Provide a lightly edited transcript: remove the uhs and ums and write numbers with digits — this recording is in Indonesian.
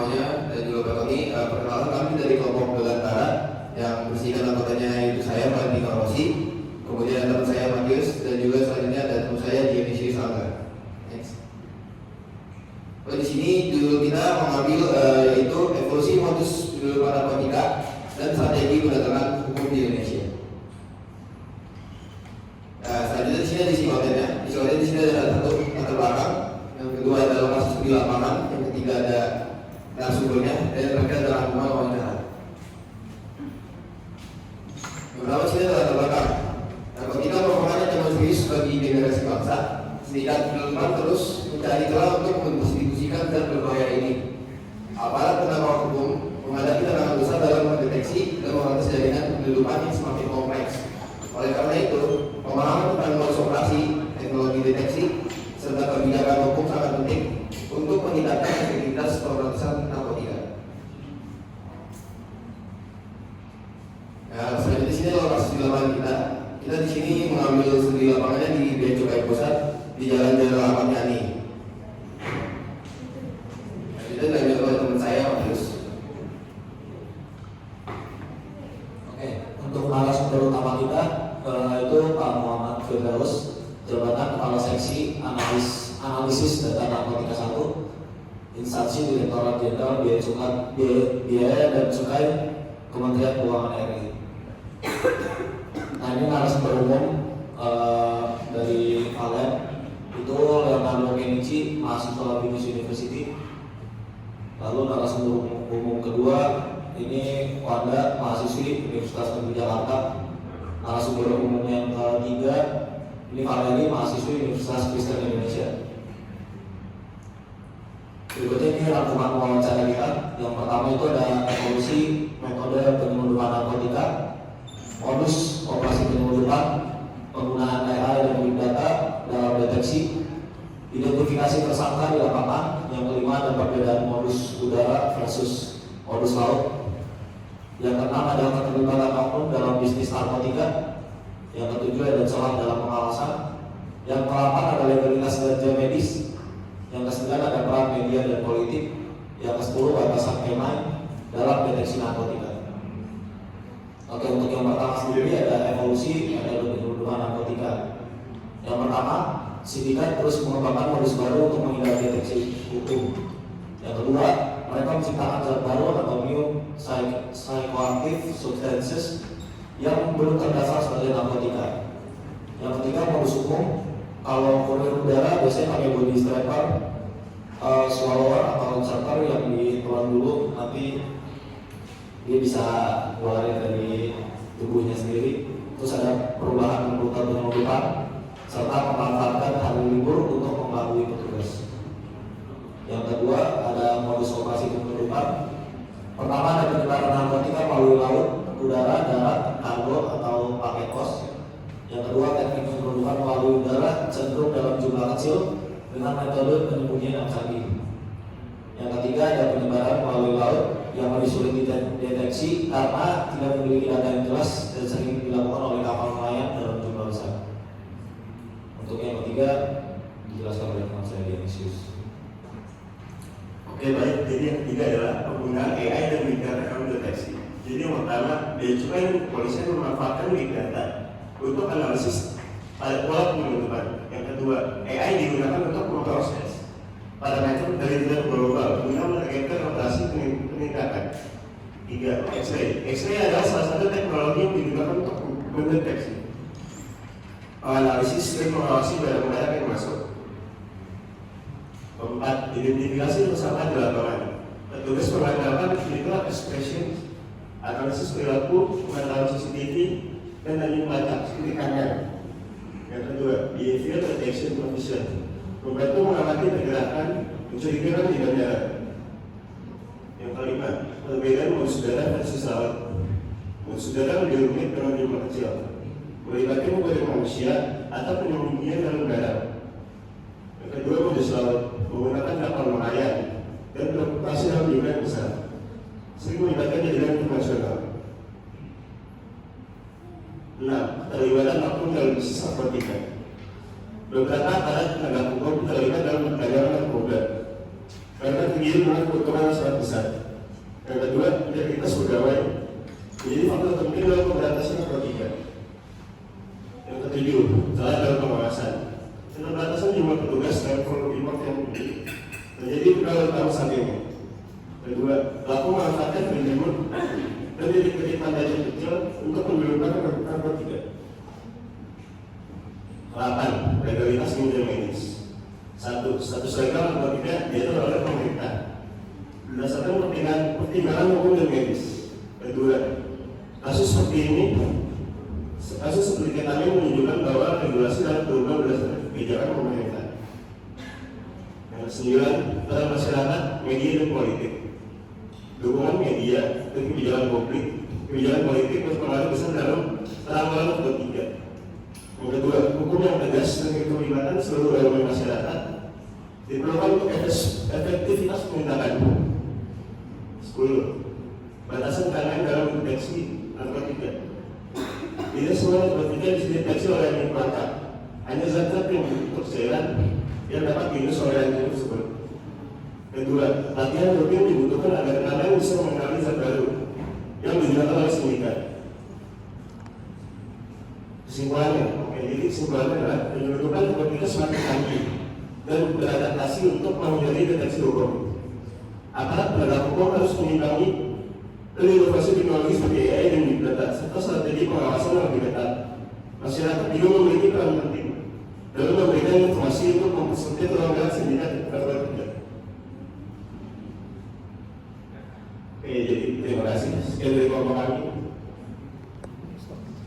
semuanya dan juga Pak Tony. Perkenalkan kami dari kelompok Belantara yang bersihkan anggotanya itu saya Valentino Rossi, kemudian teman saya Matius, dan juga selanjutnya ada teman saya Dionisius Angga. Next. Di sini judul kita mengambil yaitu evolusi modus penyelundupan narkotika dan strategi penegakan hukum di Indonesia. Selanjutnya di sini ada isi kontennya. Isi konten di sini ada satu latar belakang, yang kedua adalah kasus di lapangan, yang ketiga ada narasumbernya, dan yang terakhir adalah rangkuman wawancara. Yang pertama sini adalah latar belakang. Narkotika merupakan ancaman serius bagi generasi bangsa. Sindikat penyelundupan terus mencari celah untuk mendistribusikan zat berbahaya ini. Aparat penegak hukum menghadapi tantangan besar dalam mendeteksi dan memberantas jaringan penyelundupan yang semakin kompleks. Oleh karena itu, pemahaman tentang modus operasi, teknologi deteksi, serta kebijakan hukum sangat penting untuk meningkatkan efektivitas pemberantasan narkotika. Nah, selanjutnya di sini adalah kasus di lapangan kita. Kita di sini mengambil studi lapangannya di Bea Cukai Pusat di Jalan Jenderal Ahmad Yani. Nah, itu diambil oleh teman saya, Matius. Oke, untuk narasumber utama kita itu Pak Muhammad Firdaus, jabatan Kepala Seksi Analisis Data Narkotika 1, Instansi Direktorat Jenderal Biaya dan Cukai Kementerian Keuangan RI. Nah, ini narasumber umum dari Valen itu Leonardo Kenichi, mahasiswa Binus University. Lalu narasumber umum kedua ini Wanda, mahasiswi Universitas Negeri Jakarta. Narasumber umum yang ketiga ini Valeri, mahasiswi Universitas Kristen Indonesia. Berikutnya ini rangkuman wawancara kita. Yang pertama itu ada evolusi metode penyelundupan narkotika, modus operasi penyelundupan, penggunaan AI dan big data dalam deteksi, identifikasi tersangka di lapangan. Yang kelima ada perbedaan modus udara versus modus laut. Yang keenam ada keterlibatan oknum dalam bisnis narkotika. Yang ketujuh ada celah dalam pengawasan. Yang ke-8 ada legalitas ganja medis. Yang ke-9 ada peran media dan politik. Yang ke-10 batasan kemah dalam deteksi narkotika. Oke, untuk yang pertama sendiri ada evolusi metode penyelundupan narkotika. Yang pertama, sindikat terus mengembangkan modus baru untuk menghindari deteksi hukum. Yang kedua, mereka menciptakan zat baru atau new psychoactive substances yang belum terdaftar sebagai narkotika. Yang ketiga, modus hukum. Kalau kurir udara biasanya pakai body strapper, swallower atau inserter yang ditelan dulu, nanti dia bisa keluarin dari tubuhnya sendiri. Terus ada perubahan rute penyelundupan serta memanfaatkan hari libur untuk mengelabui petugas. Yang kedua ada modus operasi penyelundupan. Pertama ada penyebaran narkotika melalui laut, udara, darat, kargo atau paket pos. Yang kedua teknik penyelundupan melalui udara cenderung dalam jumlah kecil dengan metode penyembunyian yang canggih. Yang ketiga ada penyebaran melalui laut yang lebih sulit dideteksi karena tidak memiliki data yang jelas dan sering dilakukan oleh kapal nelayan dalam jumlah besar. Untuk yang ketiga dijelaskan oleh teman saya Dionisius. Oke, baik. Jadi yang ketiga adalah penggunaan AI dan big data dalam deteksi. Jadi yang pertama, Bea Cukai dan kepolisian memanfaatkan big data untuk analisis pada pola penyelundupan. Yang kedua, AI digunakan untuk memproses parameter dari data global guna menargetkan operasi penindakan. Tiga, X-ray. X-ray adalah salah satu teknologi yang digunakan untuk mendeteksi, analisis dan mengawasi barang-barang yang masuk. Keempat, identifikasi tersangka di lapangan. Petugas mengandalkan visual expression, analisis perilaku, pengetahuan CCTV, dan anjing pelacak seperti kanan. Yang kedua, behavior detection provision, membantu mengamati pergerakan mencurigakan di bandara. Yang kelima, perbedaan modus udara versus laut. Modus udara lebih rumit dengan jumlah kecil, melibatkan mobil manusia atau penyembunyian dalam udara. Yang kedua, modus laut menggunakan kapal nelayan dan beroperasi dalam jumlah yang besar, sering melibatkan jaringan internasional. 6. Keterlibatan oknum dalam bisnis narkotika. Beberapa aparat penegak hukum terlibat dalam perdagangan narkoba. karena kegiatan dengan keuntungan yang sangat besar. Yang kedua, integritas pegawai menjadi faktor penting dalam pemberantasan narkotika. Yang ketujuh, salah dalam pengawasan. Keterbatasan jumlah petugas dan volume import yang tinggi menjadi kendala utama saat ini. Kedua, pelaku memanfaatkan manajemen dan titik-titik pantai kecil untuk mengelurkan narkotika. 8. Legalitas ginjal medis. 1. Status legal narkotika diatur oleh pemerintah berdasarkan pertimbangan hukum dan medis. Kedua, kasus seperti kami menunjukkan bahwa regulasi dalam perubahan berdasarkan kebijakan pemerintah. Yang ke-9, peran masyarakat, media dan politik. Dukungan media dan kebijakan politik berpengaruh besar dalam penanganan narkotika. Yang kedua, hukum yang tegas dan keterlibatan seluruh elemen masyarakat diperlukan untuk efektivitas penindakan. 10. Batasan tangan dalam deteksi narkotika. Tidak semua narkotika bisa dideteksi oleh yang perangkat. Hanya zat-zat yang bentuk cairan yang dapat diinus oleh yang tersebut. Kedua, latihan rutin dibutuhkan agar kalian bisa mengenali zat baru yang digunakan oleh sindikat. Kesimpulannya adalah penyelundupan narkotika semakin canggih dan beradaptasi untuk menghindari deteksi hukum. Aparat penegak hukum harus mengimbangi inovasi teknologi seperti AI dan Big Data serta strategi pengawasan yang lebih ketat. Masyarakat juga memiliki peran penting dalam memberikan informasi untuk mempersempit pelanggaran sindikat narkotika. Oke, jadi terima kasih. Sekian dari kelompok kami.